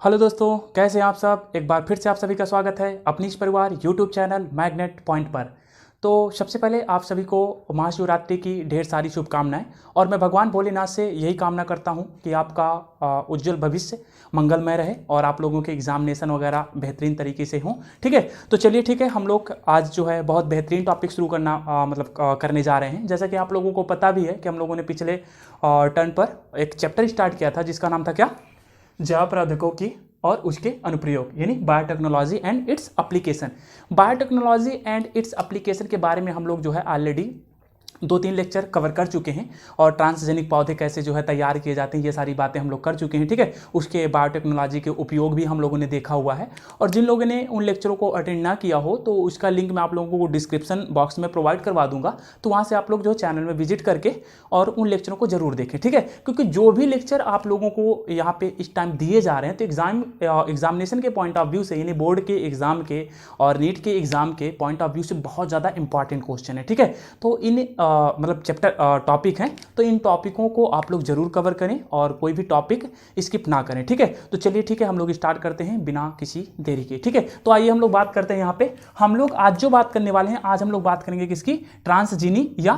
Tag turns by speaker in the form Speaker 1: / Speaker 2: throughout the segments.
Speaker 1: Hello दोस्तों, कैसे हैं आप सब। एक बार फिर से आप सभी का स्वागत है अपनी इस परिवार यूट्यूब चैनल मैग्नेट पॉइंट पर। तो सबसे पहले आप सभी को महाशिवरात्रि की ढेर सारी शुभकामनाएं। और मैं भगवान भोलेनाथ से यही कामना करता हूं कि आपका उज्जवल भविष्य मंगलमय रहे और आप लोगों के एग्जामिनेशन वगैरह बेहतरीन तरीके से हों। ठीक है, तो चलिए ठीक है, हम लोग आज जो है बहुत बेहतरीन टॉपिक शुरू करने जा रहे हैं। जैसा कि आप लोगों को पता भी है कि हम लोगों ने पिछले टर्न पर एक चैप्टर स्टार्ट किया था जिसका नाम था क्या, जैव प्रौद्योगिकी और उसके अनुप्रयोग, यानी biotechnology and its application. Biotechnology and its application के बारे में हम लोग जो है ऑलरेडी 2-3 लेक्चर कवर कर चुके हैं और ट्रांसजेनिक पौधे कैसे जो है तैयार किए जाते हैं ये सारी बातें हम लोग कर चुके हैं। ठीक है, उसके बायोटेक्नोलॉजी के उपयोग भी हम लोगों ने देखा हुआ है। और जिन लोगों ने उन लेक्चरों को अटेंड ना किया हो तो उसका लिंक मैं आप लोगों को डिस्क्रिप्शन बॉक्स में प्रोवाइड करवा दूंगा, तो वहाँ से आप लोग जो चैनल में विजिट करके और उन लेक्चरों को जरूर देखें। ठीक है, क्योंकि जो भी लेक्चर आप लोगों को यहाँ पे इस टाइम दिए जा रहे हैं तो एग्जामिनेशन के पॉइंट ऑफ व्यू से, यानी बोर्ड के एग्जाम के और नीट के एग्जाम के पॉइंट ऑफ व्यू से बहुत ज़्यादा इंपॉर्टेंट क्वेश्चन है। ठीक है, तो इन चैप्टर टॉपिक हैं तो इन टॉपिकों को आप लोग जरूर कवर करें और कोई भी टॉपिक स्किप ना करें। ठीक है, तो चलिए ठीक है, हम लोग स्टार्ट करते हैं बिना किसी देरी के। ठीक है, तो आइए हम लोग बात करते हैं। यहाँ पे हम लोग आज जो बात करने वाले हैं, आज हम लोग बात करेंगे किसकी, ट्रांसजीनी या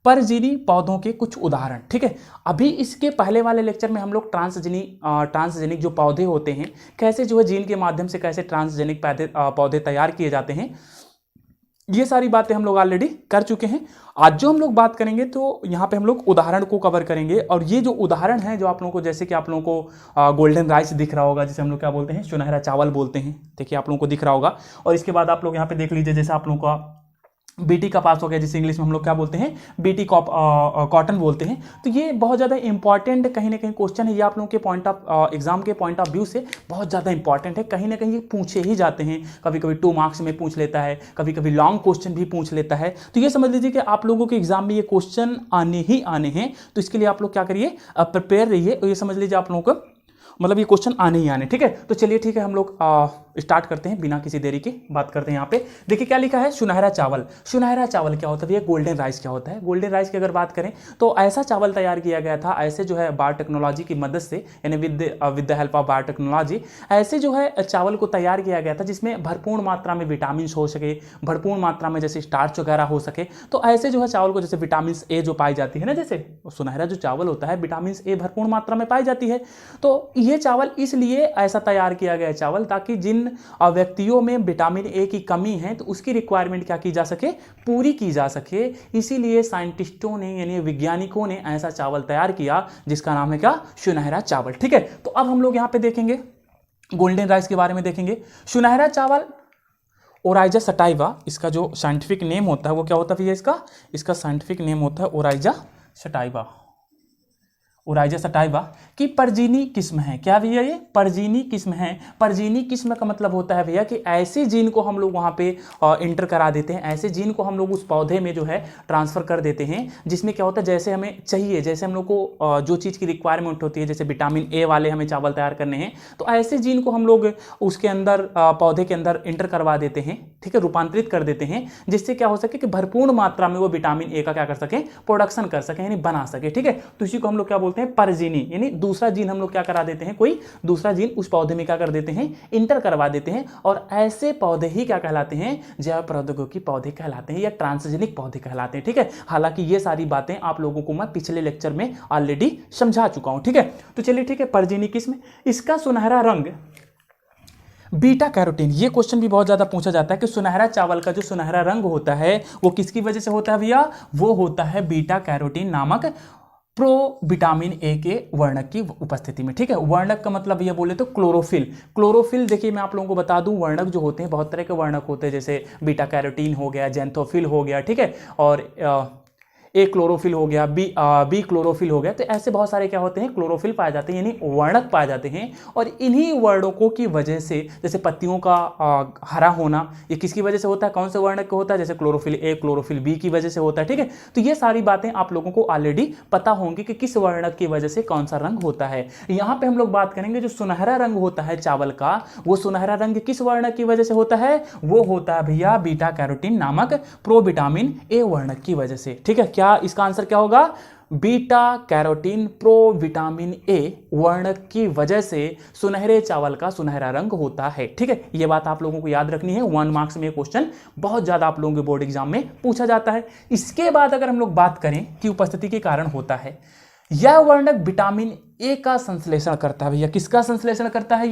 Speaker 1: परजीवी पौधों के कुछ उदाहरण। ठीक है, अभी इसके पहले वाले लेक्चर में हम लोग ट्रांसजेनिक जो पौधे होते हैं कैसे जो है जीन के माध्यम से कैसे ट्रांसजेनिक पौधे तैयार किए जाते हैं, ये सारी बातें हम लोग ऑलरेडी कर चुके हैं। आज जो हम लोग बात करेंगे तो यहाँ पे हम लोग उदाहरण को कवर करेंगे। और ये जो उदाहरण है जो आप लोगों को, जैसे कि आप लोगों को गोल्डन राइस दिख रहा होगा, जिसे हम लोग क्या बोलते हैं, सुनहरा चावल बोलते हैं। देखिए आप लोगों को दिख रहा होगा। और इसके बाद आप लोग यहाँ पे देख लीजिए, जैसे आप लोगों का बीटी कपास हो गया, जिसे इंग्लिश में हम लोग क्या बोलते हैं, बीटी कॉटन बोलते हैं। तो ये बहुत ज़्यादा इंपॉर्टेंट कहीं ना कहीं क्वेश्चन है। ये आप लोगों के पॉइंट ऑफ एग्जाम के पॉइंट ऑफ व्यू से बहुत ज़्यादा इंपॉर्टेंट है। कहीं ना कहीं ये पूछे ही जाते हैं, कभी कभी 2 मार्क्स में पूछ लेता है, कभी कभी लॉन्ग क्वेश्चन भी पूछ लेता है। तो ये समझ लीजिए कि आप लोगों के एग्जाम में ये क्वेश्चन आने ही आने हैं। तो इसके लिए आप लोग क्या करिए, प्रिपेयर रहिए। और ये समझ लीजिए आप लोगों को मतलब ये क्वेश्चन आने ही आने। ठीक है, तो चलिए ठीक है, हम लोग स्टार्ट करते हैं बिना किसी देरी के। बात करते हैं यहाँ पे। देखिए क्या लिखा है, सुनहरा चावल। सुनहरा चावल क्या होता है भैया, गोल्डन राइस क्या होता है। गोल्डन राइस की अगर बात करें तो ऐसा चावल तैयार किया गया था, ऐसे जो है बायोटेक्नोलॉजी की मदद से, यानी with the help of biotechnology, ऐसे जो है चावल को तैयार किया गया था जिसमें भरपूर मात्रा में विटामिन हो सके, भरपूर मात्रा में जैसे स्टार्च वगैरह हो सके। तो ऐसे जो है चावल को, जैसे विटामिन ए जो पाई जाती है ना, जैसे सुनहरा जो चावल होता है विटामिन ए भरपूर मात्रा में पाई जाती है। तो ये चावल इसलिए ऐसा तैयार किया गया चावल ताकि जिन व्यक्तियों में विटामिन ए की कमी है तो उसकी रिक्वायरमेंट क्या की जा सके, पूरी की जा सके। इसीलिए साइंटिस्टों ने, यानी वैज्ञानिकों ने ऐसा चावल तैयार किया जिसका नाम है क्या, सुनहरा चावल। ठीक है, तो अब हम लोग यहां पे देखेंगे गोल्डन राइस के बारे में देखेंगे। सुनहरा चावल ओराइजा सटाइवा, इसका जो साइंटिफिक नेम होता है वो क्या होता है भैया, इसका साइंटिफिक नेम होता है ओराइजा सटाइवा। ओराइजा सटाइवा की परजीनी किस्म है। क्या भैया, ये परजीनी किस्म है। परजीनी किस्म का मतलब होता है भैया कि ऐसे जीन को हम लोग वहाँ पे इंटर करा देते हैं, ऐसे जीन को हम लोग उस पौधे में जो है ट्रांसफर कर देते हैं जिसमें क्या होता है, जैसे हमें चाहिए, जैसे हम लोग को जो चीज़ की रिक्वायरमेंट होती है, जैसे विटामिन ए वाले हमें चावल तैयार करने हैं तो ऐसे जीन को हम लोग उसके अंदर पौधे के अंदर इंटर करवा देते हैं। ठीक है, रूपांतरित कर देते हैं जिससे क्या हो सके कि भरपूर मात्रा में वो विटामिन ए का क्या कर सके, प्रोडक्शन कर सके, यानी बना सके। ठीक है, तो इसी को हम लोग क्या बोलते हैं, परजीनी, यानी दूसरा जीन हम लोग क्या करा देते हैं, कोई दूसरा जीन उस पौधे में क्या कर देते हैं, इंटर करवा देते हैं। और ऐसे पौधे ही क्या कहलाते हैं, जैव प्रौद्योगिकी पौधे कहलाते हैं या ट्रांसजेनिक पौधे कहलाते हैं। ठीक है, हालांकि ये सारी बातें आप लोगों को मैं पिछले लेक्चर में ऑलरेडी समझा चुका हूं। ठीक है, तो चलिए ठीक है, परजीनी किस्म, इसका सुनहरा रंग बीटा कैरोटीन। ये क्वेश्चन भी बहुत ज्यादा पूछा जाता है कि सुनहरा चावल का जो सुनहरा रंग होता है वो किसकी वजह से होता है भैया, वो होता है बीटा कैरोटीन नामक प्रो विटामिन ए के वर्णक की उपस्थिति में। ठीक है, वर्णक का मतलब ये बोले तो क्लोरोफिल। क्लोरोफिल देखिए मैं आप लोगों को बता दूं, वर्णक जो होते हैं बहुत तरह के वर्णक होते हैं, जैसे बीटा कैरोटीन हो गया, जेंथोफिल हो गया। ठीक है, और ए क्लोरोफिल हो गया, बी क्लोरोफिल हो गया। तो ऐसे बहुत सारे क्या होते हैं, क्लोरोफिल पाए जाते हैं, यानी वर्णक पाए जाते हैं। और इन्हीं वर्णकों की वजह से, जैसे पत्तियों का हरा होना, ये किसकी वजह से होता है, कौन से वर्णक का होता है, जैसे क्लोरोफिल ए क्लोरोफिल बी की वजह से होता है। ठीक है, तो ये सारी बातें आप लोगों को ऑलरेडी पता होंगी कि किस वर्णक की वजह से कौन सा रंग होता है। यहाँ पे हम लोग बात करेंगे जो सुनहरा रंग होता है चावल का, वो सुनहरा रंग किस वर्णक की वजह से होता है, वो होता है भैया बीटा कैरोटीन नामक प्रोविटामिन ए वर्णक की वजह से। ठीक है, क्या इसका आंसर क्या होगा, बीटा कैरोटीन प्रोविटामिन ए वर्णक की वजह से सुनहरे चावल का सुनहरा रंग होता है। ठीक है, यह बात आप लोगों को याद रखनी है। 1 मार्क्स में क्वेश्चन बहुत ज्यादा आप लोगों के बोर्ड एग्जाम में पूछा जाता है। इसके बाद अगर हम लोग बात करें कि उपस्थिति के कारण होता है, यह वर्णक विटामिन ए का संश्लेषण करता है। भैया किसका संश्लेषण करता है?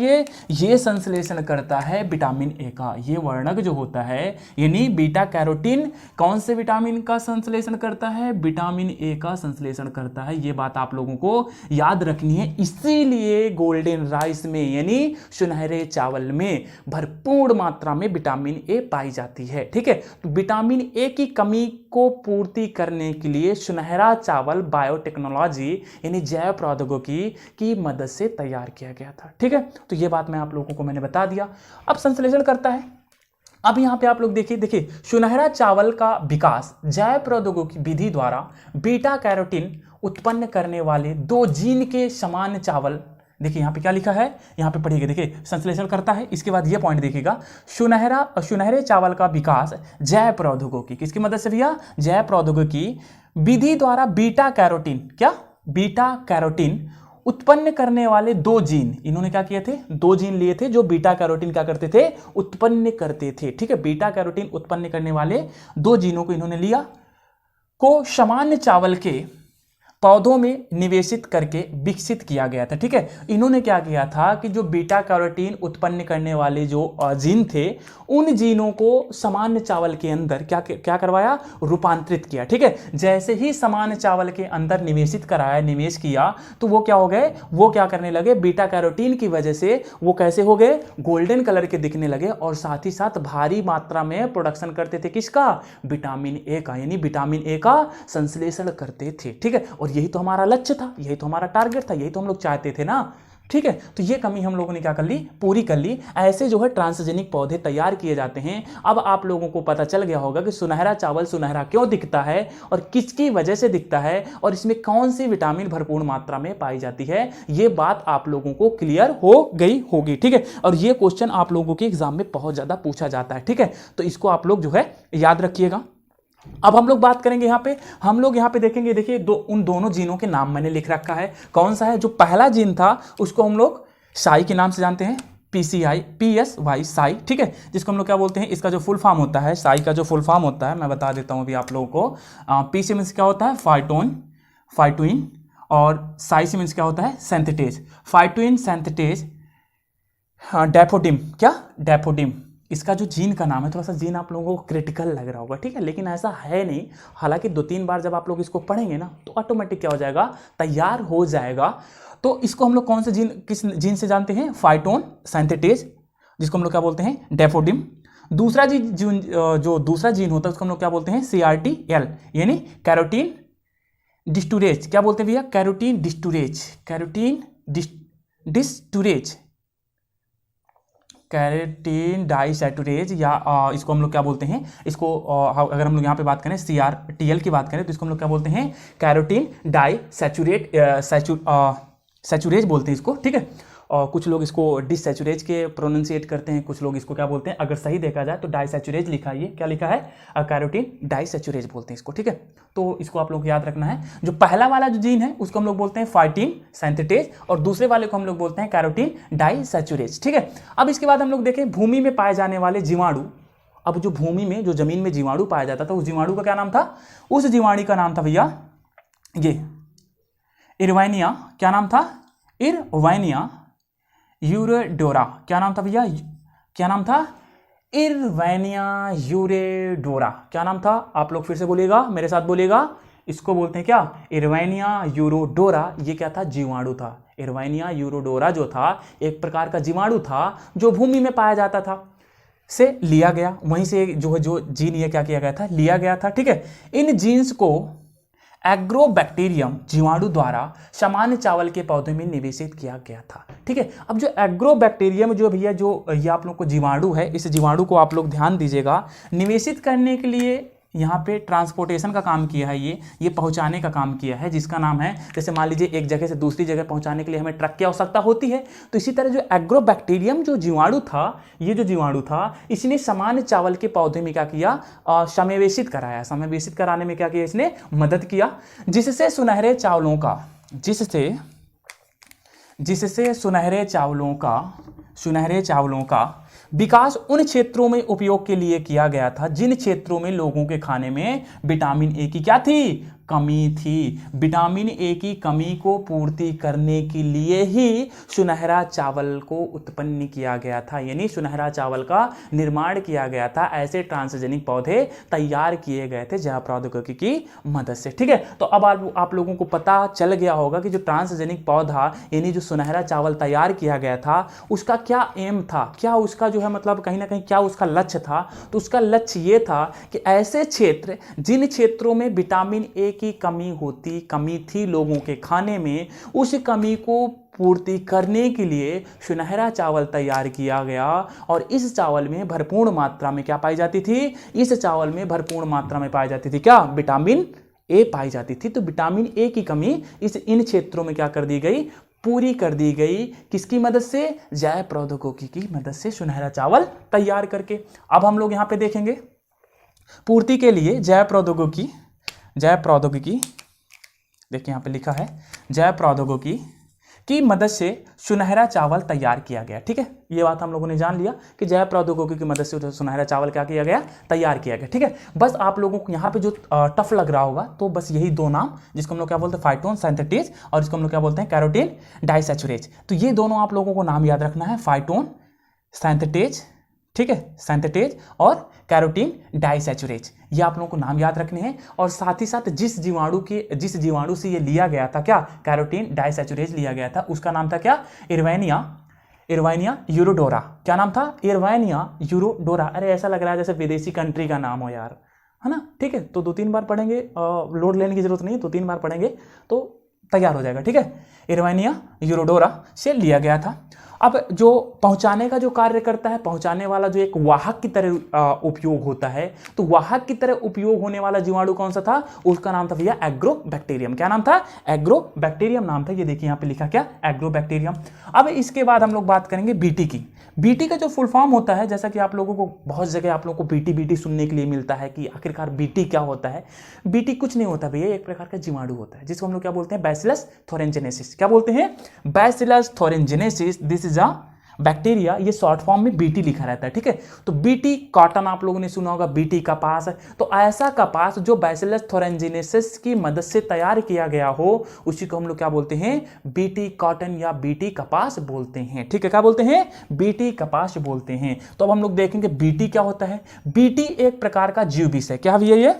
Speaker 1: ये संश्लेषण करता है विटामिन ए का। ये वर्णक जो होता है यानी बीटा कैरोटीन कौन से विटामिन का संश्लेषण करता है? विटामिन ए का संश्लेषण करता है। ये बात आप लोगों को याद रखनी है। इसीलिए गोल्डन राइस में यानी सुनहरे चावल में भरपूर मात्रा में विटामिन ए पाई जाती है। ठीक है, तो विटामिन ए की कमी को पूर्ति करने के लिए सुनहरा चावल बायोटेक्नोलॉजी यानी जैव प्रौद्योगिकी की मदद से तैयार किया गया था। ठीक है, तो ये बात मैं आप लोगों को मैंने बता दिया। अब संश्लेषण करता है। अब यहां पे आप लोग देखिए सुनहरा चावल का विकास जैव प्रौद्योगिकी विधि द्वारा बीटा कैरोटीन उत्पन्न करने वाले 2 जीन के समान चावल, देखिए यहां पे क्या लिखा है, यहां पे पढ़िएगा। देखिए संश्लेषण करता है, इसके बाद ये पॉइंट देखिएगा, सुनहरे चावल का विकास जैव प्रौद्योगिकी किसकी मदद से भैया? जैव प्रौद्योगिकी विधि द्वारा बीटा कैरोटीन, क्या बीटा कैरोटीन उत्पन्न करने वाले 2 जीन, इन्होंने क्या किए थे? 2 जीन लिए थे जो बीटा कैरोटीन क्या करते थे? उत्पन्न करते थे। ठीक है, बीटा कैरोटीन उत्पन्न करने वाले 2 जीनों को इन्होंने लिया, को सामान्य चावल के पौधों में निवेशित करके विकसित किया गया था। ठीक है, इन्होंने क्या किया था कि जो बीटा कैरोटीन उत्पन्न करने वाले जो जीन थे उन जीनों को सामान्य चावल के अंदर क्या करवाया? रूपांतरित किया। ठीक है, जैसे ही सामान्य चावल के अंदर निवेश किया तो वो क्या हो गए? वो क्या करने लगे? बीटा कैरोटीन की वजह से वो कैसे हो गए? गोल्डन कलर के दिखने लगे और साथ ही साथ भारी मात्रा में प्रोडक्शन करते थे किसका? विटामिन ए का, यानी विटामिन ए का संश्लेषण करते थे। ठीक है, और यही तो हमारा लक्ष्य था, यही तो हमारा टारगेट था, यही तो हम लोग चाहते थे ना। ठीक है, तो ये कमी हम लोगों ने क्या कर ली? पूरी कर ली। ऐसे जो है ट्रांसजेनिक पौधे तैयार किए जाते हैं। अब आप लोगों को पता चल गया होगा कि सुनहरा चावल सुनहरा क्यों दिखता है और किसकी वजह से दिखता है और इसमें कौन सी विटामिन भरपूर मात्रा में पाई जाती है। ये बात आप लोगों को क्लियर हो गई होगी। ठीक है, और ये क्वेश्चन आप लोगों के एग्जाम में बहुत ज्यादा पूछा जाता है। ठीक है, तो इसको आप लोग जो है याद रखिएगा। अब हम लोग बात करेंगे हम लोग यहाँ पे देखेंगे। देखिए उन दोनों जीनों के नाम मैंने लिख रखा है। कौन सा है? जो पहला जीन था उसको हम लोग साई के नाम से जानते हैं, PSY साई। ठीक है, जिसको हम लोग क्या बोलते हैं? इसका जो फुल फॉर्म होता है, साई का जो फुल फॉर्म होता है मैं बता देता हूँ अभी आप लोगों को। पी से मीन्स क्या होता है? फाइटोइन, और साई से मीन्स क्या होता है? सिंथेटेज। फाइटोइन सिंथेटेज डैफोडिम, क्या? डैफोडिम। इसका जो जीन का नाम है, थोड़ा सा जीन आप लोगों को क्रिटिकल लग रहा होगा। ठीक है, लेकिन ऐसा है नहीं। हालांकि 2-3 बार जब आप लोग इसको पढ़ेंगे ना तो ऑटोमेटिक क्या हो जाएगा? तैयार हो जाएगा। तो इसको हम लोग कौन से जीन, किस जीन से जानते हैं? फाइटोन सिंथेटेज, जिसको हम लोग क्या बोलते हैं? डैफोडिम। दूसरा जो दूसरा जीन होता है उसको हम लोग क्या बोलते हैं? CRTL यानी कैरोटीन डिस्टूरेज। क्या बोलते हैं भैया? कैरोटीन डिस्टूरेज, कैरोटीन डाइसैचुरेज, या इसको हम लोग क्या बोलते हैं? इसको अगर हम लोग यहाँ पे बात करें CRTL की बात करें तो इसको हम लोग क्या बोलते हैं? कैरोटीन सैचुरेज बोलते हैं इसको। ठीक है, और कुछ लोग इसको डिसैचुरेज के प्रोनाउंसिएट करते हैं, कुछ लोग इसको क्या बोलते हैं? अगर सही देखा जाए तो डाइसैचुरेज लिखा है। ये क्या लिखा है? कैरोटीन डाइसैचुरेज बोलते हैं इसको। ठीक है, तो इसको आप लोग को याद रखना है। जो पहला वाला जो जीन है उसको हम लोग बोलते हैं फाइटिन सिंथेटेज और दूसरे वाले को हम लोग बोलते हैं कैरोटीन डाइसैचुरेज। ठीक है, अब इसके बाद हम लोग देखें भूमि में पाए जाने वाले जीवाणु। अब जो भूमि में, जो जमीन में जीवाणु पाया जाता था उस जीवाणु का क्या नाम था? उस जीवाणु का नाम था भैया ये इरवाइनिया। क्या नाम था? इरवाइनिया यूरेडोरा। क्या नाम था भैया? क्या नाम था? इरवाइनिया यूरेडोरा। क्या नाम था? आप लोग फिर से बोलिएगा, मेरे साथ बोलिएगा। इसको बोलते हैं क्या? इरवाइनिया यूरोडोरा। ये क्या था? जीवाणु था। इरवाइनिया यूरोडोरा जो था एक प्रकार का जीवाणु था जो भूमि में पाया जाता था, से लिया गया, वहीं से जो जीन ये क्या किया गया था? लिया गया था। ठीक है, इन जीन्स को एग्रोबैक्टीरियम जीवाणु द्वारा सामान्य चावल के पौधे में निवेशित किया गया था। ठीक है, अब जो एग्रोबैक्टीरियम जो भैया जो ये आप लोग को जीवाणु है, इस जीवाणु को आप लोग ध्यान दीजिएगा, निवेशित करने के लिए यहाँ पे ट्रांसपोर्टेशन का काम किया है, ये पहुँचाने का काम किया है, जिसका नाम है, जैसे मान लीजिए एक जगह से दूसरी जगह पहुँचाने के लिए हमें ट्रक की आवश्यकता होती है। तो इसी तरह जो एग्रोबैक्टीरियम जो जीवाणु था, ये जो जीवाणु था, इसने सामान्य चावल के पौधे में क्या किया, समावेशित कराया। समावेशित कराने में क्या किया, इसने मदद किया, जिससे सुनहरे चावलों का विकास उन क्षेत्रों में उपयोग के लिए किया गया था जिन क्षेत्रों में लोगों के खाने में विटामिन ए की क्या थी, कमी थी। विटामिन ए की कमी को पूर्ति करने के लिए ही सुनहरा चावल को उत्पन्न किया गया था, यानी सुनहरा चावल का निर्माण किया गया था। ऐसे ट्रांसजेनिक पौधे तैयार किए गए थे जैव प्रौद्योगिकी की मदद से। ठीक है, तो अब आप लोगों को पता चल गया होगा कि जो ट्रांसजेनिक पौधा यानी जो सुनहरा चावल तैयार किया गया था, उसका क्या एम था, क्या उसका जो है मतलब कहीं ना कहीं क्या उसका लक्ष्य था। तो उसका लक्ष्य ये था कि ऐसे क्षेत्र, जिन क्षेत्रों में विटामिन ए की कमी थी लोगों के खाने में, उस कमी को पूर्ति करने के लिए सुनहरा चावल तैयार किया गया। और इस चावल में भरपूर मात्रा में क्या पाई जाती थी, इस चावल में भरपूर मात्रा में पाई जाती थी क्या, विटामिन ए पाई जाती थी। तो विटामिन ए की कमी इन क्षेत्रों में क्या कर दी गई, पूरी कर दी गई। किसकी मदद से, जैव प्रौद्योगिकी की मदद से, सुनहरा चावल तैयार करके। अब हम लोग यहाँ पे देखेंगे पूर्ति के लिए जैव प्रौद्योगिकी, देखिए यहाँ पे लिखा है, जैव प्रौद्योगिकी की मदद से सुनहरा चावल तैयार किया गया। ठीक है, ये बात हम लोगों ने जान लिया कि जैव प्रौद्योगिकी की मदद से सुनहरा चावल क्या किया गया, तैयार किया गया। ठीक है, बस आप लोगों को यहाँ पे जो टफ लग रहा होगा, तो बस यही दो नाम, जिसको हम लोग क्या बोलते हैं, फाइटोन सिंथेटेज, और इसको हम लोग क्या बोलते हैं, कैरोटीन डाइसैचुरेज। तो ये दोनों आप लोगों को नाम याद रखना है, फाइटोन सिंथेटेज, ठीक है, सिंथेटेज, और कैरोटीन डाइसैचुरेज, ये आप लोगों को नाम याद रखने हैं। और साथ ही साथ जिस जीवाणु से ये लिया गया था, क्या, कैरोटीन डाइसैचुरेज लिया गया था, उसका नाम था क्या, इरवाइनिया यूरोडोरा। क्या नाम था, इरवाइनिया यूरोडोरा। अरे ऐसा लग रहा है जैसे विदेशी कंट्री का नाम हो यार, है ना। ठीक है, तो 2-3 बार पढ़ेंगे, लोड लेने की जरूरत नहीं है, 2-3 बार पढ़ेंगे तो तैयार हो जाएगा। ठीक है, इरवाइनिया यूरोडोरा से लिया गया था। अब जो पहुंचाने का जो कार्य करता है, पहुंचाने वाला जो एक वाहक की तरह उपयोग होता है, तो वाहक की तरह उपयोग होने वाला जीवाणु कौन सा था, उसका नाम था भैया एग्रोबैक्टीरियम। क्या नाम था, एग्रोबैक्टीरियम नाम था। ये देखिए यहाँ पे लिखा क्या, एग्रोबैक्टीरियम। अब इसके बाद हम लोग बात करेंगे बीटी की। बीटी का जो फुल फॉर्म होता है, जैसा कि आप लोगों को बहुत जगह आप लोगों को बीटी सुनने के लिए मिलता है कि आखिरकार बीटी क्या होता है। बीटी कुछ नहीं होता भैया, एक प्रकार का जीवाणु होता है जिसको हम लोग क्या बोलते हैं, बैसिलस थोरेंजेनेसिस। क्या बोलते हैं, bacillus thuringiensis. This is a bacteria, ये शॉर्ट फॉर्म में बीटी लिखा रहता है। ठीक है, तो बीटी कॉटन आप लोगों ने सुना होगा, बीटी कपास। तो ऐसा कपास जो बैसिलस थोरेंजेनेसिस की मदद से तैयार किया गया हो, उसी को हम लोग क्या बोलते हैं, बीटी कॉटन या बीटी कपास बोलते हैं। ठीक है, क्या बोलते हैं, बीटी कपास बोलते हैं। तो अब हम लोग देखेंगे बीटी क्या होता है। बीटी एक प्रकार का जीव विष है। क्या भैया, ये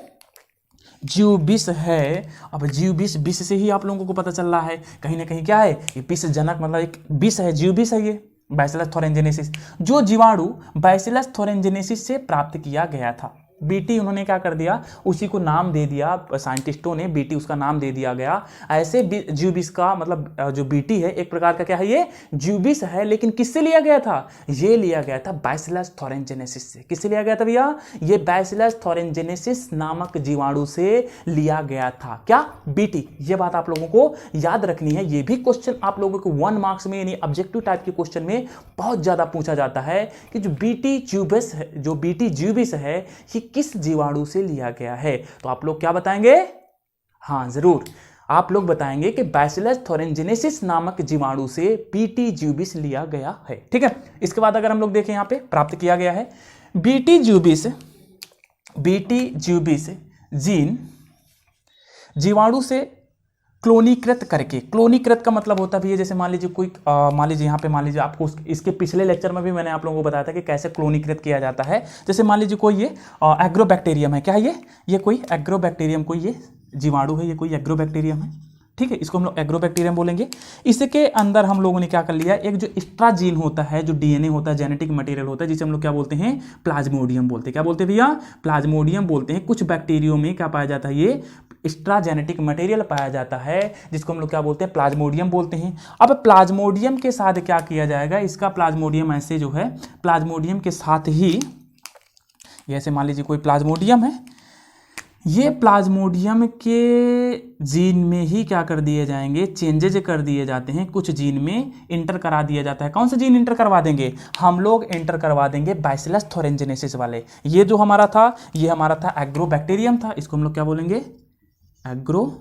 Speaker 1: जीव विष है। अब जीव विष से ही आप लोगों को पता चल रहा है कहीं ना कहीं क्या है, ये विषजनक, मतलब एक विष है, जीव विष है ये बैसिलस थोरेंजेनेसिस, जो जीवाणु बैसिलस थोरेंजेनेसिस से प्राप्त किया गया था। बीटी उन्होंने क्या कर दिया, उसी को नाम दे दिया, साइंटिस्टों ने बीटी उसका नाम दे दिया गया। ऐसे जीव विष का मतलब जो बीटी है एक प्रकार का क्या है, ये जीव विष है। लेकिन किससे लिया गया था, ये लिया गया था बैसिलस थोरेंजेनेसिस से। किससे लिया गया था भैया, ये बैसिलस थोरेंजेनेसिस नामक जीवाणु से लिया गया था। क्या, बीटी। ये बात आप लोगों को याद रखनी है। ये भी क्वेश्चन आप लोगों को 1 मार्क्स में यानी ऑब्जेक्टिव टाइप के क्वेश्चन में बहुत ज्यादा पूछा जाता है कि जो बीटी जीव विष है, जो बीटी जीव विष है, ये किस जीवाणु से लिया गया है। तो आप लोग क्या बताएंगे, हाँ जरूर आप लोग बताएंगे कि बैसिलस थोरेंजेनेसिस नामक जीवाणु से बीटी जीव विष लिया गया है। ठीक है, इसके बाद अगर हम लोग देखें यहाँ पे प्राप्त किया गया है बीटी जीव विष जीन जीवाणु से क्लोनीकृत करके। क्लोनीकृत का मतलब होता भी है, जैसे मान लीजिए कोई मान लीजिए यहाँ पे मान लीजिए आपको इसके पिछले लेक्चर में भी मैंने आप लोगों को बताया था कि कैसे क्लोनीकृत किया जाता है। जैसे मान लीजिए कोई ये एग्रोबैक्टीरियम है। क्या है ये कोई एग्रोबैक्टीरियम, कोई ये जीवाणु है, ये कोई एग्रोबैक्टीरियम है। ठीक है, इसको हम लोग एग्रोबैक्टीरियम बोलेंगे। इसके अंदर हम लोगों ने क्या कर लिया, एक जो एक्स्ट्रा जीन होता है, जो डीएनए होता है, जेनेटिक मटेरियल होता है, जिसे हम लोग क्या बोलते हैं, प्लाज्मोडियम बोलते हैं। क्या बोलते हैं भैया, प्लाज्मोडियम बोलते हैं। कुछ बैक्टीरियो में क्या पाया जाता है, ये एक्स्ट्रा जेनेटिक मटेरियल पाया जाता है, जिसको हम लोग क्या बोलते हैं, प्लाज्मोडियम बोलते हैं। अब प्लाज्मोडियम के साथ क्या किया जाएगा, इसका प्लाज्मोडियम ऐसे जो है, प्लाज्मोडियम के साथ ही, जैसे मान लीजिए कोई प्लाज्मोडियम है, ये प्लाज्मोडियम के जीन में ही क्या कर दिए जाएंगे, चेंजेज कर दिए जाते हैं, कुछ जीन में इंटर करा दिया जाता है। कौन से जीन इंटर करवा देंगे, हम लोग इंटर करवा देंगे बैसिलस थोरेंजिनेसिस वाले। ये जो हमारा था, ये हमारा था एग्रोबैक्टीरियम था, इसको हम लोग क्या बोलेंगे, एग्रो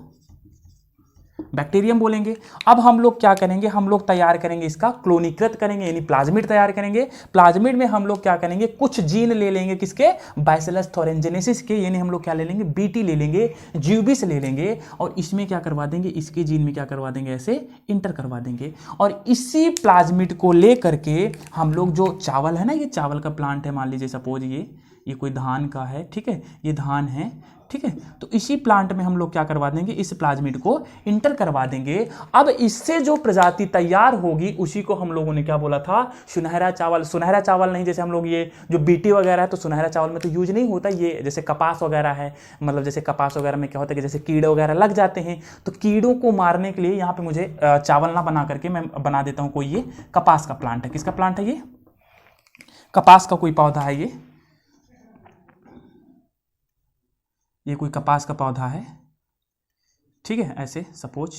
Speaker 1: बैक्टीरियम बोलेंगे। अब हम लोग क्या करेंगे, हम लोग तैयार करेंगे इसका क्लोनीकृत करेंगे, यानी प्लाज्मिड तैयार करेंगे। प्लाज्मिड में हम लोग क्या करेंगे, कुछ जीन ले लेंगे, किसके, बैसिलस थोरेंजिनेसिस के, यानी हम लोग क्या ले लेंगे, बीटी ले लेंगे, ज्यूबिस ले लेंगे, और इसमें क्या करवा देंगे, इसके जीन में क्या करवा देंगे, ऐसे इंटर करवा देंगे। और इसी प्लाज्मिड को ले करके हम लोग, जो चावल है ना, ये चावल का प्लांट है, मान लीजिए सपोज ये कोई धान का है, ठीक है, ये धान है, ठीक है, तो इसी प्लांट में हम लोग क्या करवा देंगे, इस प्लाज्मिड को इंटर करवा देंगे। अब इससे जो प्रजाति तैयार होगी उसी को हम लोगों ने क्या बोला था, सुनहरा चावल। सुनहरा चावल नहीं, जैसे हम लोग ये जो बीटी वगैरह है, तो सुनहरा चावल में तो यूज नहीं होता, ये जैसे कपास वगैरह है, मतलब जैसे कपास वगैरह में क्या होता है कि जैसे कीड़े वगैरह लग जाते हैं, तो कीड़ों को मारने के लिए यहाँ पे मुझे चावल ना बना करके मैं बना देता हूँ कोई, ये कपास का प्लांट है। किसका प्लांट है, ये कपास का कोई पौधा है, ये कोई कपास का पौधा है, ठीक है, ऐसे सपोज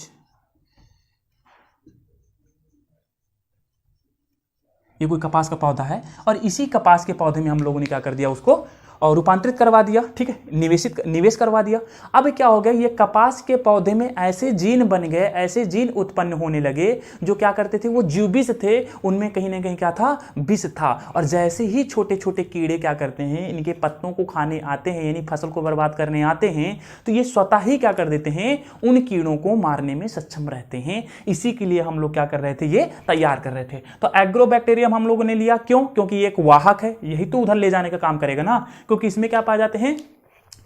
Speaker 1: ये कोई कपास का पौधा है, और इसी कपास के पौधे में हम लोगों ने क्या कर दिया, उसको और रूपांतरित करवा दिया, ठीक है, निवेश करवा दिया। अब क्या हो गया, ये कपास के पौधे में ऐसे जीन बन गए, ऐसे जीन उत्पन्न होने लगे जो क्या करते थे, वो ज्यूबिस थे, उनमें कहीं ना कहीं क्या था, विष था। और जैसे ही छोटे छोटे कीड़े क्या करते हैं, इनके पत्तों को खाने आते हैं, यानी फसल को बर्बाद करने आते हैं, तो ये स्वतः ही क्या कर देते हैं, उन कीड़ों को मारने में सक्षम रहते हैं। इसी के लिए हम लोग क्या कर रहे थे, ये तैयार कर रहे थे। तो एग्रोबैक्टीरियम हम लोगों ने लिया, क्यों, क्योंकि ये एक वाहक है, यही तो उधर ले जाने का काम करेगा ना, क्योंकि इसमें क्या पाए जाते हैं,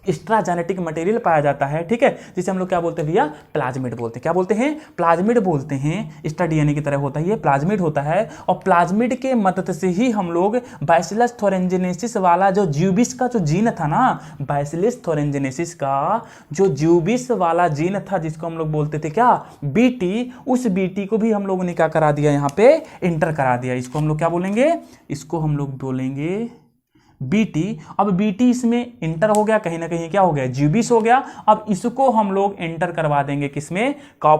Speaker 1: एक्स्ट्रा जेनेटिक मटेरियल पाया जाता है, ठीक है, जिसे हम लोग क्या बोलते हैं भैया, प्लाज्मिड बोलते हैं। क्या बोलते हैं, प्लाज्मिड बोलते हैं। एक्स्ट्रा डीएनए की तरह होता है, ये प्लाज्मिड होता है, और प्लाज्मिड के मदद से ही हम लोग बैसिलस थोरेंजिनेसिस वाला जो ज्यूबिस का जो जीन था ना, बैसिलस थोरेंजिनेसिस का जो ज्यूबिस वाला जीन था, जिसको हम लोग बोलते थे क्या, बीटी, उस बीटी को भी हम लोगों ने क्या करा दिया, यहाँ पे इंटर करा दिया। इसको हम लोग क्या बोलेंगे, इसको हम लोग बोलेंगे बीटी। अब बीटी इसमें इंटर हो गया, कहीं ना कहीं क्या हो गया, ज्यूबिस हो गया। अब इसको हम लोग इंटर करवा देंगे किसमें,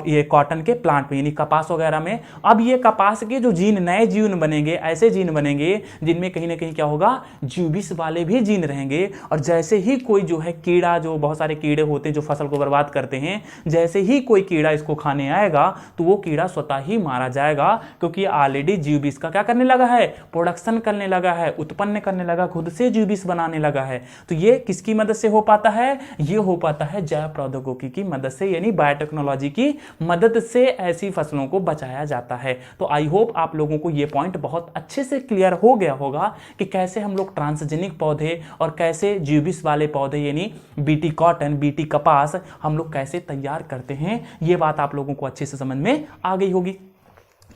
Speaker 1: ये कॉटन के प्लांट में, यानी कपास वगैरह में। अब ये कपास के जो जीन, नए जीन बनेंगे, ऐसे जीन बनेंगे जिनमें कहीं ना कहीं क्या होगा, ज्यूबिस वाले भी जीन रहेंगे। और जैसे ही कोई जो है कीड़ा, जो बहुत सारे कीड़े होते हैं जो फसल को बर्बाद करते हैं, जैसे ही कोई कीड़ा इसको खाने आएगा तो वो कीड़ा स्वतः ही मारा जाएगा, क्योंकि ऑलरेडी ज्यूबिस का क्या करने लगा है, प्रोडक्शन करने लगा है, उत्पन्न करने लगा, खुद से ज्यूबिस बनाने लगा है। तो ये किसकी मदद से हो पाता है, ये हो पाता है जैव प्रौद्योगिकी की मदद से, यानी बायोटेक्नोलॉजी की मदद से ऐसी फसलों को बचाया जाता है। तो आई होप आप लोगों को ये पॉइंट बहुत अच्छे से क्लियर हो गया होगा कि कैसे हम लोग ट्रांसजेनिक पौधे और कैसे ज्यूबिस वाले पौधे, यानी बीटी कॉटन, बीटी कपास, हम लोग कैसे तैयार करते हैं। ये बात आप लोगों को अच्छे से समझ में आ गई होगी।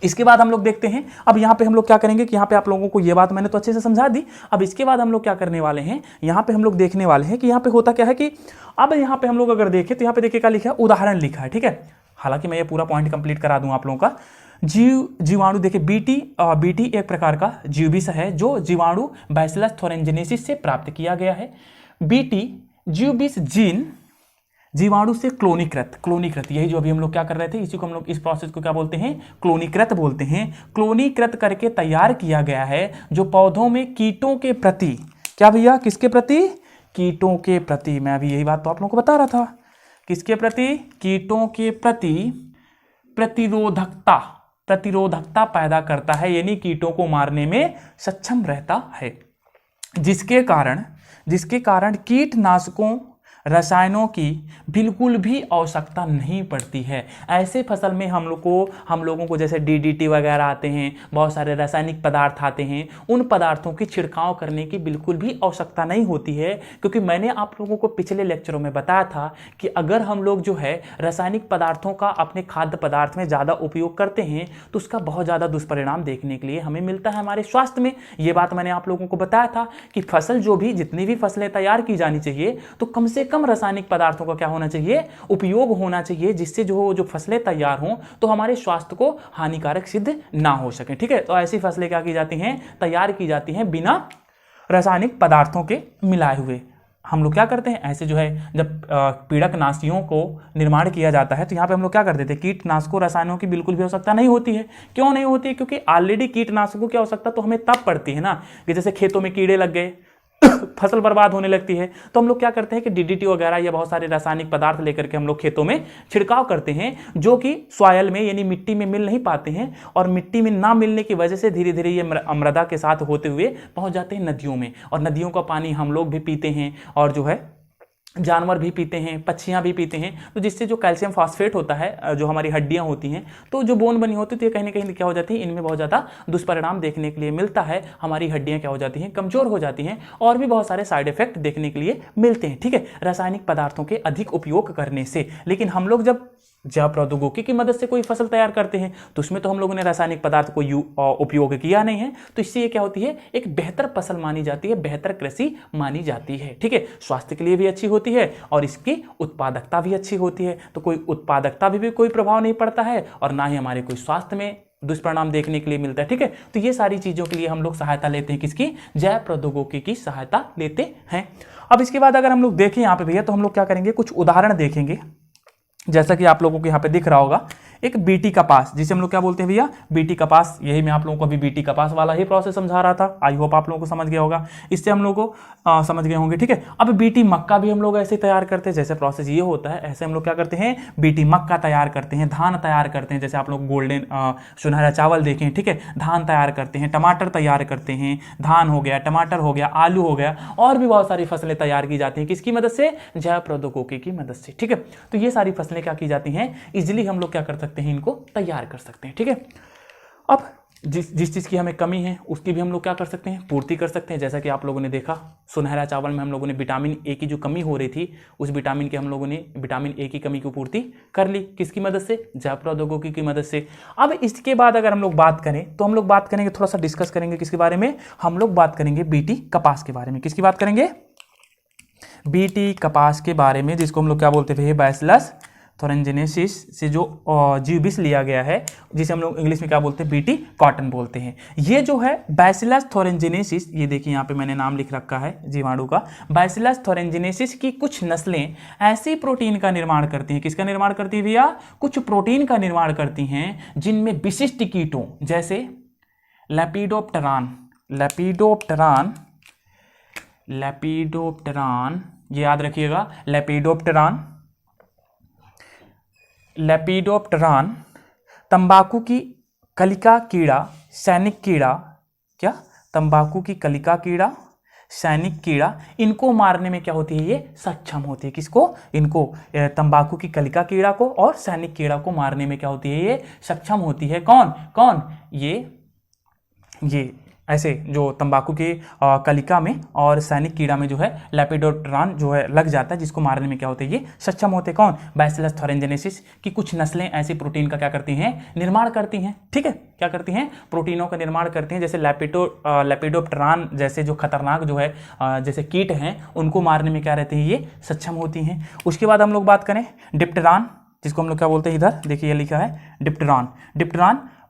Speaker 1: इसके बाद हम लोग देखते हैं, अब यहाँ पे हम लोग क्या करेंगे कि यहाँ पे आप लोगों को ये बात मैंने तो अच्छे से समझा दी। अब इसके बाद हम लोग क्या करने वाले हैं, यहाँ पे हम लोग देखने वाले हैं कि यहाँ पे होता क्या है कि अब यहाँ पे हम लोग अगर देखें तो यहाँ पे देखिए क्या लिखा है, उदाहरण लिखा है, ठीक है। हालांकि मैं ये पूरा पॉइंट कंप्लीट करा दूं आप लोगों का। जीवाणु देखिए, बीटी एक प्रकार का ज्यूबिस है जो जीवाणु बैसिलस थोरेंजिनेसिस से प्राप्त किया गया है। बीटी ज्यूबिस जीन जीवाणु से क्लोनीकृत, यही जो अभी हम लोग क्या कर रहे थे, इसी को हम लोग, इस प्रोसेस को क्या बोलते हैं, क्लोनीकृत बोलते हैं। क्लोनीकृत करके तैयार किया गया है, जो पौधों में कीटों के प्रति, क्या भैया, किसके प्रति, कीटों के प्रति, मैं अभी यही बात तो आप लोगों को बता रहा था, किसके प्रति, कीटों के प्रति प्रतिरोधकता पैदा करता है, यानी कीटों को मारने में सक्षम रहता है, जिसके कारण कीटनाशकों, रसायनों की बिल्कुल भी आवश्यकता नहीं पड़ती है। ऐसे फसल में हम लोगों को जैसे डीडीटी वगैरह आते हैं, बहुत सारे रासायनिक पदार्थ आते हैं, उन पदार्थों की छिड़काव करने की बिल्कुल भी आवश्यकता नहीं होती है, क्योंकि मैंने आप लोगों को पिछले लेक्चरों में बताया था कि अगर हम लोग जो है रासायनिक पदार्थों का अपने खाद्य पदार्थ में ज़्यादा उपयोग करते हैं तो उसका बहुत ज़्यादा दुष्परिणाम देखने के लिए हमें मिलता है हमारे स्वास्थ्य में। ये बात मैंने आप लोगों को बताया था कि फसल जितनी भी फसलें तैयार की जानी चाहिए तो कम से कम रासायनिक पदार्थों का क्या होना चाहिए, उपयोग होना चाहिए, जिससे जो फसलें तैयार हों तो हमारे स्वास्थ्य को हानिकारक सिद्ध ना हो सके, ठीक है। तो ऐसी फसलें क्या की जाती हैं, तैयार की जाती हैं बिना रासायनिक पदार्थों के मिलाए हुए। हम लोग क्या करते हैं, ऐसे जो है जब पीड़कनाशियों को निर्माण किया जाता है तो यहाँ पे हम लोग क्या करते थे, कीटनाशकों रसायनों की बिल्कुल भी आवश्यकता नहीं होती है। क्यों नहीं होती है? क्योंकि ऑलरेडी कीटनाशकों की आवश्यकता तो हमें तब पड़ती है ना कि जैसे खेतों में कीड़े लग गए फसल बर्बाद होने लगती है, तो हम लोग क्या करते हैं कि डीडीटी वगैरह या बहुत सारे रासायनिक पदार्थ लेकर के हम लोग खेतों में छिड़काव करते हैं, जो कि सॉयल में यानी मिट्टी में मिल नहीं पाते हैं, और मिट्टी में ना मिलने की वजह से धीरे धीरे ये मृदा के साथ होते हुए पहुंच जाते हैं नदियों में, और नदियों का पानी हम लोग भी पीते हैं और जो है जानवर भी पीते हैं, पक्षियां भी पीते हैं, तो जिससे जो कैल्शियम फास्फेट होता है, जो हमारी हड्डियां होती हैं, तो जो बोन बनी होती है, तो ये कहीं ना कहीं क्या हो जाती है, इनमें बहुत ज़्यादा दुष्परिणाम देखने के लिए मिलता है। हमारी हड्डियां क्या हो जाती हैं, कमजोर हो जाती हैं, और भी बहुत सारे साइड इफेक्ट देखने के लिए मिलते हैं, ठीक है, रासायनिक पदार्थों के अधिक उपयोग करने से। लेकिन हम लोग जब जैव प्रौद्योगिकी की मदद से कोई फसल तैयार करते हैं तो उसमें तो हम लोगों ने रासायनिक पदार्थ को उपयोग किया नहीं है, तो इससे ये क्या होती है, एक बेहतर फसल मानी जाती है, बेहतर कृषि मानी जाती है, ठीक है, स्वास्थ्य के लिए भी अच्छी होती है और इसकी उत्पादकता भी अच्छी होती है। तो कोई उत्पादकता भी कोई प्रभाव नहीं पड़ता है और ना ही हमारे कोई स्वास्थ्य में दुष्परिणाम देखने के लिए मिलता है, ठीक है। तो ये सारी चीजों के लिए हम लोग सहायता लेते हैं, किसकी, जैव प्रौद्योगिकी की सहायता लेते हैं। अब इसके बाद अगर हम लोग देखें यहाँ पे भैया, तो हम लोग क्या करेंगे, कुछ उदाहरण देखेंगे, जैसा कि आप लोगों को यहाँ पे दिख रहा होगा, एक बीटी कपास, जिसे हम लोग क्या बोलते हैं भैया, बीटी कपास। यही मैं आप लोगों को अभी बीटी कपास वाला ही प्रोसेस समझा रहा था, आई होप आप लोगों को समझ गया होगा, इससे हम लोगों को समझ गए होंगे, ठीक है। अब बीटी मक्का भी हम लोग ऐसे तैयार करते हैं, जैसे प्रोसेस ये होता है ऐसे हम लोग क्या करते हैं, बीटी मक्का तैयार करते हैं, धान तैयार करते हैं, जैसे आप लोग गोल्डन सुनहरा चावल देखें, ठीक है, धान तैयार करते हैं, टमाटर तैयार करते हैं, धान हो गया, टमाटर हो गया, आलू हो गया, और भी बहुत सारी फसलें तैयार की जाती हैं, किसकी मदद से, जैव प्रौद्योगिकी की मदद से, ठीक है। तो ये सारी फसलें क्या की जाती हैं, इजिली हम लोग क्या कर सकते हैं, इनको तैयार कर सकते हैं, ठीक है। अब जिस चीज़ की हमें कमी है उसकी भी हम लोग क्या कर सकते हैं, पूर्ति कर सकते हैं। जैसा कि आप लोगों ने देखा सुनहरा चावल में हम लोगों ने विटामिन ए की जो कमी हो रही थी, उस विटामिन के हम लोगों ने विटामिन ए की कमी की पूर्ति कर ली, किसकी मदद से, जैव प्रौद्योगिकी की मदद से। अब इसके बाद अगर हम लोग बात करें तो हम लोग बात करेंगे, थोड़ा सा डिस्कस करेंगे किसके बारे में, हम लोग बात करेंगे बीटी कपास के बारे में। किसकी बात करेंगे, बीटी कपास के बारे में, जिसको हम लोग क्या बोलते हैं, बैसिलस थोरेंजिनेसिस से जो जीव विष लिया गया है, जिसे हम लोग इंग्लिश में क्या बोलते हैं, बीटी कॉटन बोलते हैं। ये जो है बैसिलस थोरेंजिनेसिस, ये देखिए यहाँ पे मैंने नाम लिख रखा है जीवाणु का, बैसिलस थोरेंजिनेसिस की कुछ नस्लें ऐसी प्रोटीन का निर्माण करती हैं, किसका निर्माण करती है भैया, कुछ प्रोटीन का निर्माण करती हैं, जिनमें विशिष्ट कीटों जैसे लेपिडोप्टेरान, लेपिडोप्टेरान, ये याद रखिएगा, लेपिडोप्टेरान, तंबाकू की कलिका कीड़ा, सैनिक कीड़ा, क्या, तंबाकू की कलिका कीड़ा, सैनिक कीड़ा, इनको मारने में क्या होती है, ये सक्षम होती है, किसको, इनको, तंबाकू की कलिका कीड़ा को और सैनिक कीड़ा को मारने में क्या होती है, ये सक्षम होती है। कौन कौन, ये ऐसे जो तंबाकू के कलिका में और सैनिक कीड़ा में जो है लेपिडोप्टेरान जो है लग जाता है, जिसको मारने में क्या होते हैं, ये सक्षम होते हैं। कौन, बैसिलस थोरेंजिनेसिस की कुछ नस्लें ऐसी प्रोटीन का क्या करती हैं, निर्माण करती हैं, ठीक है, क्या करती हैं, प्रोटीनों का निर्माण करती हैं, जैसे लेपिडोप्टेरान जैसे जो खतरनाक जो है जैसे कीट हैं, उनको मारने में क्या रहती है, ये सक्षम होती हैं। उसके बाद हम लोग बात करें डिप्टेरान, जिसको हम लोग क्या बोलते हैं, इधर देखिए ये लिखा है डिप्टेरान,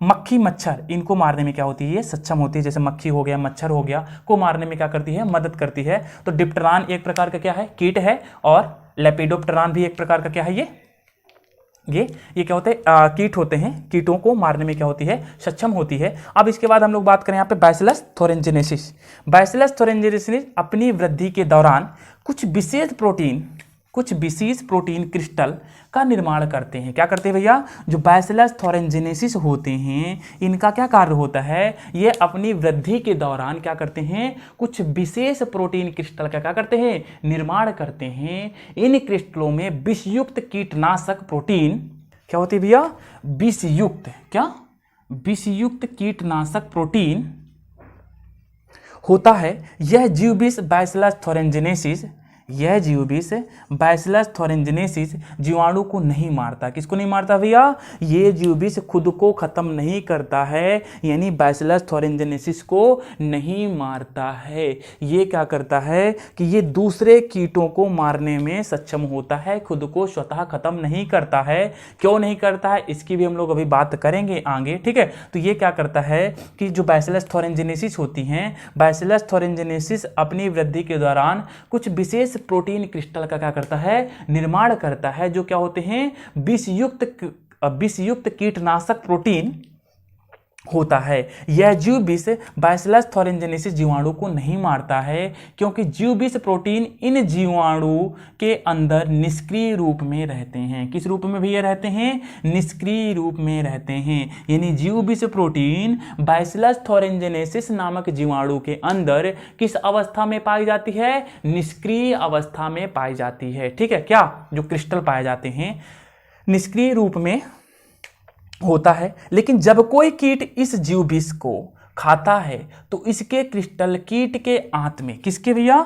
Speaker 1: मक्खी मच्छर, इनको मारने में क्या होती है, ये सक्षम होती है, जैसे मक्खी हो गया, मच्छर हो गया, को मारने में क्या करती है, मदद करती है। तो डिप्टेरान एक प्रकार का क्या है, कीट है, और लेपिडोप्टेरान भी एक प्रकार का क्या है, ये क्या होते हैं, कीट होते हैं, कीटों को मारने में क्या होती है, सक्षम होती है। अब इसके बाद हम लोग बात करें यहाँ पे बैसिलस थोरेंजिनेसिस अपनी वृद्धि के दौरान कुछ विशेष प्रोटीन क्रिस्टल का निर्माण करते हैं। क्या करते हैं भैया, जो बैसिलस थोरेंजिनेसिस होते हैं, इनका क्या कार्य होता है, ये अपनी वृद्धि के दौरान क्या करते हैं, कुछ विशेष प्रोटीन क्रिस्टल का क्या करते हैं, निर्माण करते हैं। इन क्रिस्टलों में विषयुक्त कीटनाशक प्रोटीन क्या होती है भैया, विषयुक्त कीटनाशक प्रोटीन होता है। यह जीव विष बैसिलस थोरेंजिनेसिस जीवाणु को नहीं मारता। किसको नहीं मारता भैया, ये जीव विष खुद को खत्म नहीं करता है, यानी बैसिलस थोरेंजिनेसिस को नहीं मारता है। ये क्या करता है कि ये दूसरे कीटों को मारने में सक्षम होता है, खुद को स्वतः खत्म नहीं करता है। क्यों नहीं करता है, इसकी भी हम लोग अभी बात करेंगे आगे, ठीक है। तो ये क्या करता है कि जो बैसिलस थोरेंजिनेसिस होती हैं, बैसिलस थोरेंजिनेसिस अपनी वृद्धि के दौरान कुछ विशेष विष प्रोटीन क्रिस्टल का क्या करता है, निर्माण करता है, जो क्या होते हैं, विषयुक्त कीटनाशक प्रोटीन होता है। यह जीव विष बैसिलस थोरेंजेनेसिस जीवाणु को नहीं मारता है, क्योंकि जीव विष प्रोटीन इन जीवाणु के अंदर निष्क्रिय रूप में रहते हैं। किस रूप में भैया रहते हैं, निष्क्रिय रूप में रहते हैं। यानी जीव विष प्रोटीन बैसिलस थोरेंजेनेसिस नामक जीवाणु के अंदर किस अवस्था में पाई जाती है, निष्क्रिय अवस्था में पाई जाती है। ठीक है, क्या जो क्रिस्टल पाए जाते हैं निष्क्रिय रूप में होता है। लेकिन जब कोई कीट इस जीव विष को खाता है तो इसके क्रिस्टल कीट के आंत में, किसके भैया,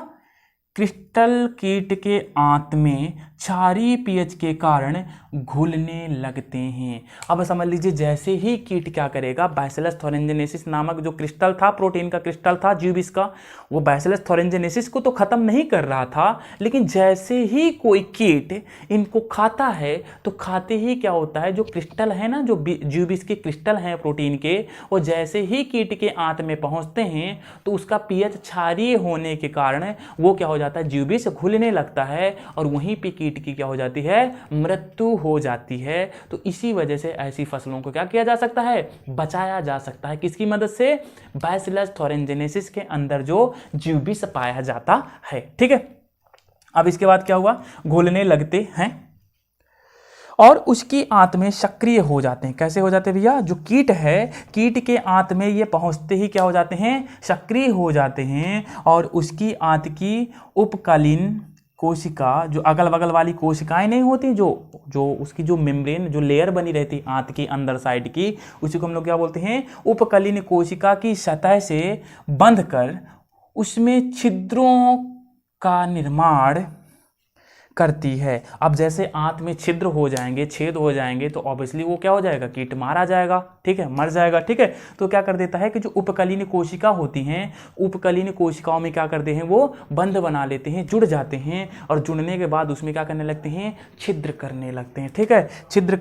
Speaker 1: क्रिस्टल कीट के आंत में क्षारीय पीएच के कारण घुलने लगते हैं। अब समझ लीजिए, जैसे ही कीट क्या करेगा, बैसिलस थोरेंजेनेसिस नामक जो क्रिस्टल था, प्रोटीन का क्रिस्टल था जीव विष का, वो बैसिलस थोरेंजेनेसिस को तो खत्म नहीं कर रहा था, लेकिन जैसे ही कोई कीट इनको खाता है तो खाते ही क्या होता है, जो क्रिस्टल है ना, जो जीव विष के क्रिस्टल हैं प्रोटीन के, वो जैसे ही कीट के आंत में पहुंचते हैं तो उसका पीएच क्षारीय होने के कारण वो क्या हो जाता है, जीव विष घुलने लगता है और वहीं पे कीट की क्या हो जाती है, मृत्यु हो जाती है। तो इसी वजह से ऐसी फसलों को क्या किया जा सकता है, बचाया जा सकता है। किसकी मदद से, बैसिलस थोरेंजेनेसिस के अंदर जो जीव विष पाया जाता है। ठीक है, अब इसके बाद क्या हुआ, घुलने लगते हैं और उसकी आंत में सक्रिय हो जाते हैं। कैसे हो जाते हैं भैया, जो कीट है, कीट के आंत में ये पहुंचते ही क्या हो जाते हैं, सक्रिय हो जाते हैं और उसकी आंत की उपकालीन कोशिका, जो अगल बगल वाली कोशिकाएं नहीं होती, जो उसकी जो मेम्ब्रेन, जो लेयर बनी रहती आंत की अंदर साइड की, उसी को हम लोग क्या बोलते हैं, उपकलीन कोशिका की सतह से बंध कर उसमें छिद्रों का निर्माण करती है। अब जैसे आंत में छिद्र हो जाएंगे, छेद हो जाएंगे, तो ऑब्वियसली वो क्या हो जाएगा, कीट मारा जाएगा। ठीक है, मर जाएगा। ठीक है, तो क्या कर देता है कि जो उपकलीन कोशिका होती हैं, उपकलीन कोशिकाओं में क्या करते हैं, वो बंध बना लेते हैं, जुड़ जाते हैं और जुड़ने के बाद उसमें क्या करने लगते हैं, छिद्र करने लगते हैं। ठीक है, छिद्र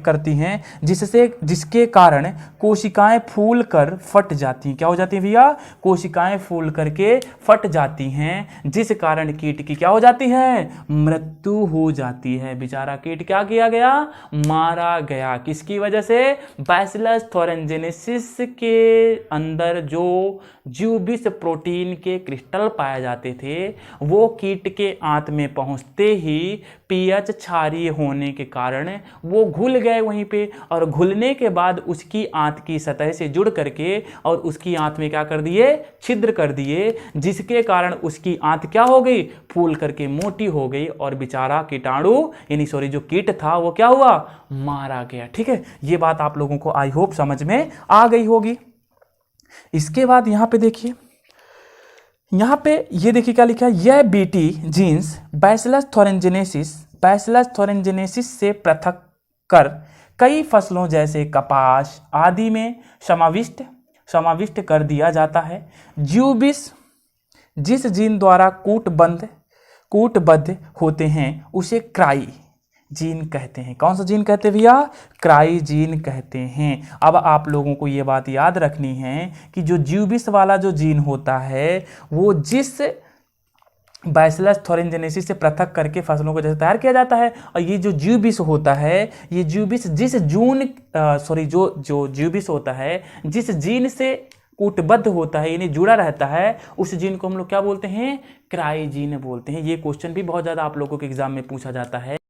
Speaker 1: करती हैं, जिसके कारण कोशिकाएं फूल कर फट जाती हैं। क्या हो जाती है भैया, कोशिकाएं फूल करके फट जाती हैं, जिस कारण कीट की क्या हो जाती है, मृत्यु हो जाती है। बेचारा कीट क्या किया गया, मारा गया। किसकी वजह से, बैसिलस थोरेंजेनेसिस के अंदर जो जीव विष प्रोटीन के क्रिस्टल पाए जाते थे, वो कीट के आंत में पहुंचते ही पीएच क्षारीय होने के कारण वो घुल गए वहीं पे, और घुलने के बाद उसकी आंत की सतह से जुड़ करके और उसकी आंत में क्या कर दिए, छिद्र कर दिए, जिसके कारण उसकी आंत क्या हो गई, फूल करके मोटी हो गई और बेचारा कीटाणु यानी सॉरी जो कीट था वो क्या हुआ, मारा गया। ठीक है, ये बात आप लोगों को आई होप समझ में आ गई होगी। इसके बाद यहां पे देखिए, यहां पे ये देखिए क्या लिखा है, यह बीटी जीन्स बैसिलस थोरेंजेनेसिस से पृथक कर कई फसलों जैसे कपास आदि में समाविष्ट कर दिया जाता है। जीव विष जिस जीन द्वारा कूटबद्ध होते हैं उसे क्राई जीन कहते हैं। कौन सा जीन कहते हैं भैया, क्राई जीन कहते हैं। अब आप लोगों को ये बात याद रखनी है कि जो जीव विष वाला जो जीन होता है वो जिस बैसिलस थोरेंजेनेसिस से पृथक करके फसलों को जैसे तैयार किया जाता है, और ये जो जीव विष होता है, ये जीव विष जिस जो जीव विष होता है जिस जीन से कूटबद्ध होता है यानी जुड़ा रहता है, उस जीन को हम लोग क्या बोलते हैं, क्राई जीन बोलते हैं। ये क्वेश्चन भी बहुत ज़्यादा आप लोगों के एग्जाम में पूछा जाता है।